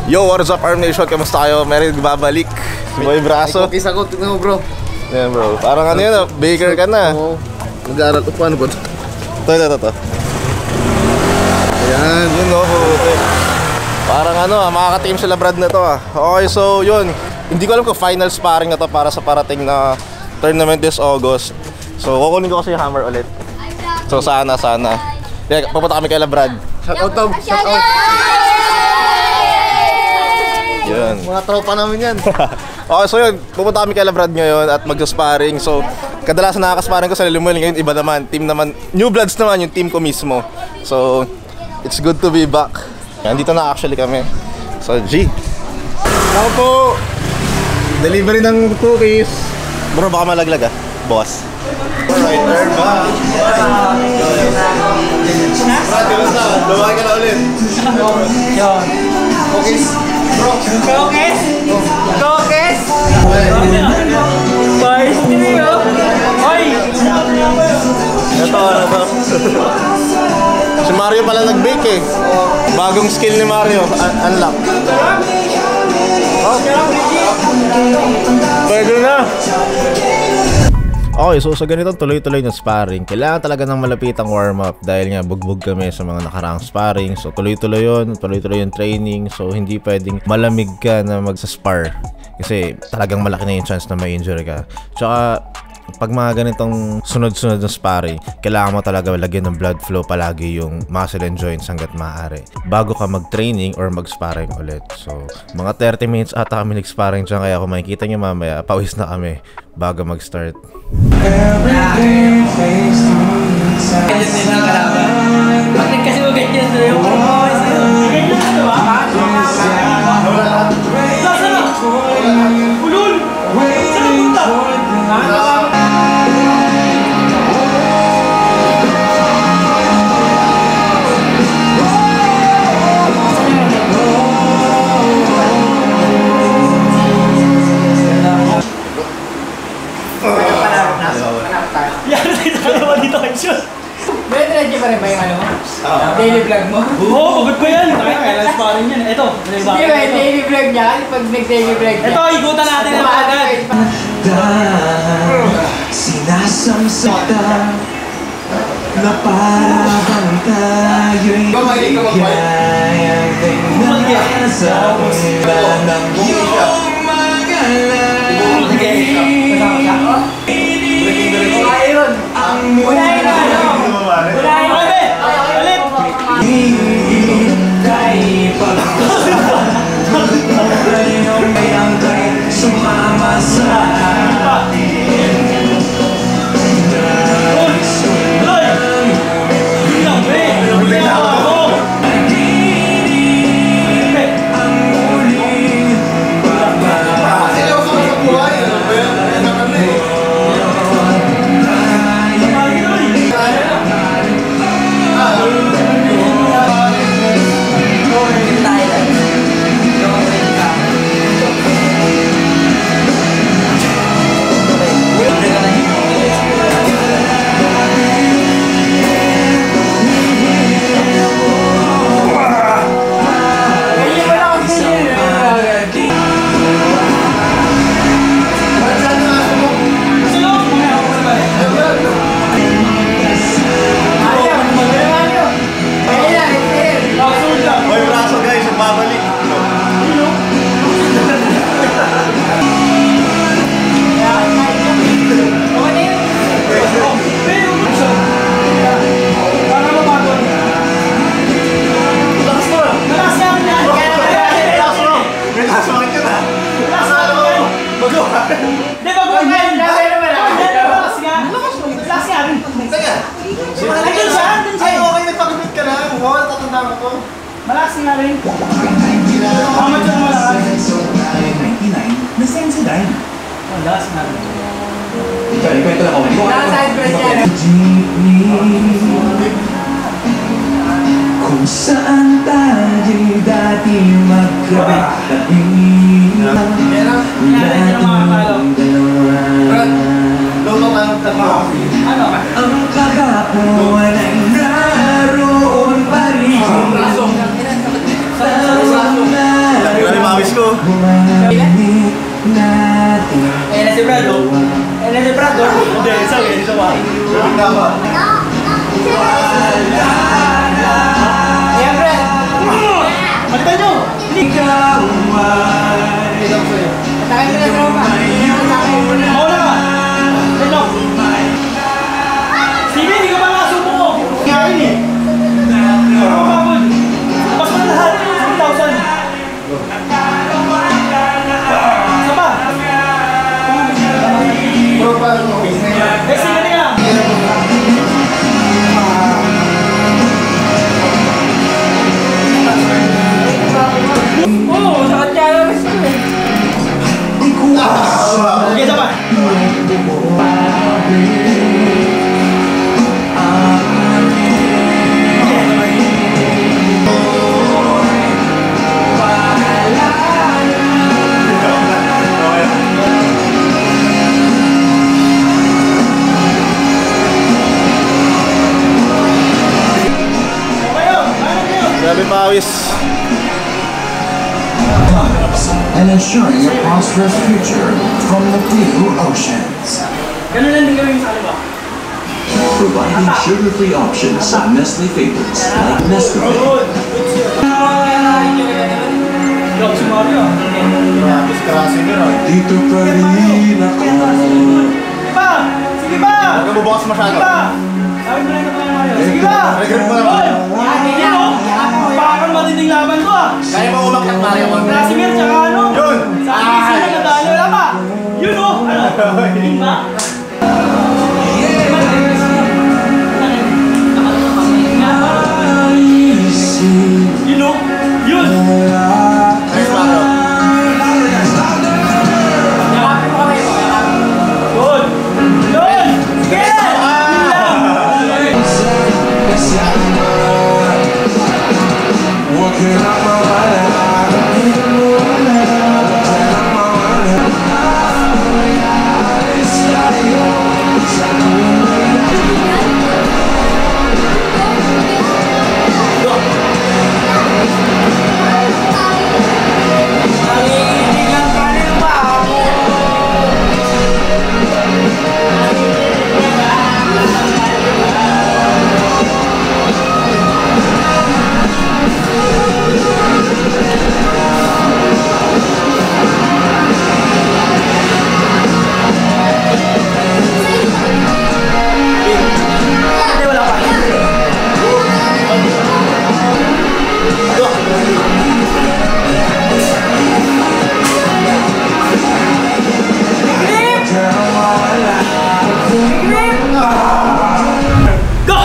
Yo, what is up, Arm Nation? Kamusta kayo? Meron babalik. Si Boy Braso. May cookies ako, tignan mo bro. Yeah bro, parang ano yun, baker ka na. Oo. Nag-aaral ko, paano ba ito? Ito. Ayan, yun o. Parang ano makaka-team sila Brad na to Okay, so yun. Hindi ko alam kung final sparring na to para sa parating na tournament this August. So kukunin ko kasi yung hammer ulit. So sana. Yeah, pupunta kami kay Brad. Shout out Tom, shout out. Yun. Mga tropa namin yan. Okay, so yun, pupunta kami kay Brad ngayon at mag-sparring. So, kadalasan nakaka-sparring ko sa Lilimuel. Ngayon, iba naman, team naman, New Bloods naman yung team ko mismo. So, it's good to be back. Nandito na actually kami. So, G. Ako po. Delivery ng cookies. Bro, baka malaglag boss. Alright, turn back. Brad, kamusta? Lumaki ka na ulit. Cookies. Cookies? Boys, hindi ko. Hoy! Ito. Si Mario pala nag-bake Bagong skill ni Mario. Unlock. Pwede na. Okay, so sa ganitong tuloy-tuloy na sparring, kailangan talaga ng malapitang warm-up dahil nga bugbog kami sa mga nakaraang sparring. So tuloy-tuloy yung training. So hindi pwedeng malamig ka na magsa-spar kasi talagang malaki na yung chance na ma-injure ka. Tsaka pag mga ganitong sunod-sunod na sparring, kailangan mo talaga lagyan ng blood flow palagi yung muscle and joints hanggat maaari bago ka mag-training or mag-sparring ulit. So mga 30 minutes ata kami nag-sparring dyan, kaya kung makikita nyo mamaya, pawis na kami bago mag-start. Bakit kasi mo ganyan doon yung performance nyo? Ganyan na ito ba? Saan na? Ulul! Saan punta? Yan, tayo dito kay Sean. Medyo pa rin ba yung ano mo? Daily vlog mo? Oo, pagod ko yan. Kailan sparring yan. Ito, hindi ba, daily vlog niya? Pag nag-daily vlog niya. Ito, igutan natin ang agad. Sinasamsata na parang tayo'y kayang tingnan sa wala ng iyong mga Ayun! ang muli kay pagkakayong bayang kay sumama sa Malakas nga rin. Mamat yung malakas. 99 na Sensodyne. Malakas nga rin. Ikwento na ko. Naka-side press yan. Kung saan tayo dati magkatabi. Ang kakapuan ay naroon pa rin. Ayan na si Brad, oh. Ayan na si Brad, oh. Hindi, isa ba? Ayan, Brad. Malitan nyo! Ikaw ay Takay mo na tropa. Takay mo na. Mawala ka! Ano? Sige, hindi ka ba nakasubo ko? Ngayon eh. Ano ka pagod? Mas na lahat. 1,000. Isa pa? Tropa, business niya. Eh, sige na nga. Oo, sakit kaya naman siya. Sige, isa pa. Grabe pawis. and ensuring a prosperous future from the Blue Oceans. Ganun lang din gawin sa ano ba? Providing sugar-free options of Nestle favorites like Nescafe. Dok, si Mario. Dito pa rin ako. Sige pa! Sige pa! Huwag ka bubukas masyado. Sige pa! Sabi mo lang ito kay Mario. Sige pa! Regret mo naman. Yan o! Parang matinding laban ko ah! Kaya mo umakyat Mario. Krasimir tsaka ano? Yun! Sa akin sila nadalo. Wala pa! Yun o! Ano? Yun ba? Yun o! Yun! Thanks, Mario. Good! Yun! Sige! Yun lang! Hindi, wala pa. Go!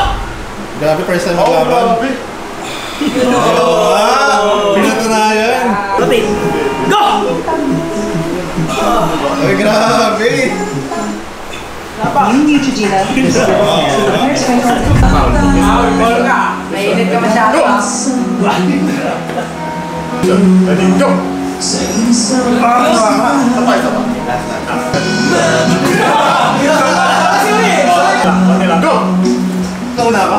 Grabe, first time maglaban. Pinatunayan. Rotate. Go! Ay, grabe. Mainit ka masyado ah. Ready, go! Tapay. Go! Nauna ka.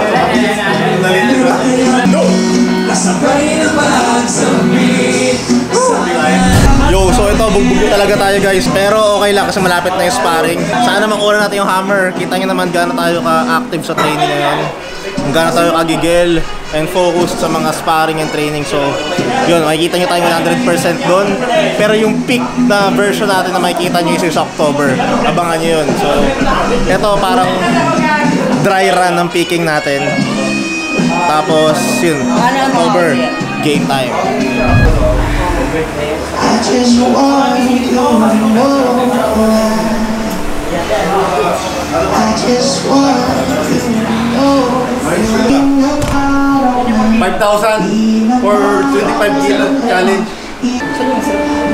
Go! Yo, so ito, bugbog talaga tayo guys. Pero okay lang kasi malapit na yung sparring. Sana makuha natin yung hammer. Kita nyo naman gaano tayo ka-active sa training ngayon. Gaano tayo kagigil and focused sa mga sparring and training. So, yun, makikita nyo tayo 100% doon. Pero yung peak na version natin na makikita nyo is sa October. Abangan nyo yun. So, ito parang dry run ng peaking natin. Tapos, yun, October, game time. I just want you to know. I just want you to know. 5,000 for 25 kilo challenge.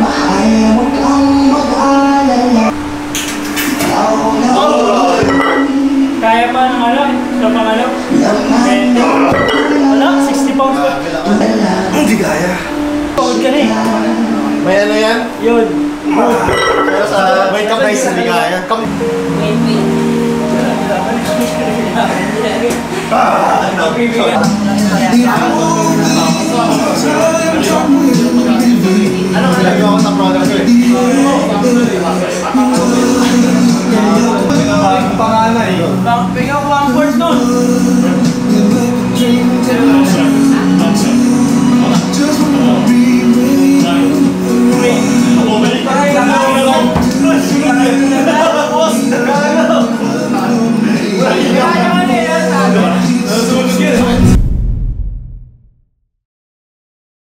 Mahal mo kang mag-alala. Kaya pa ng ano? Sa pangalo? Wala, 60 pounds ko. Hindi kaya. Pagod ka na eh. May ano yan? Yun. Pero sa may kamay sa hindi kaya. Ano Bakit bigyan ko 1-4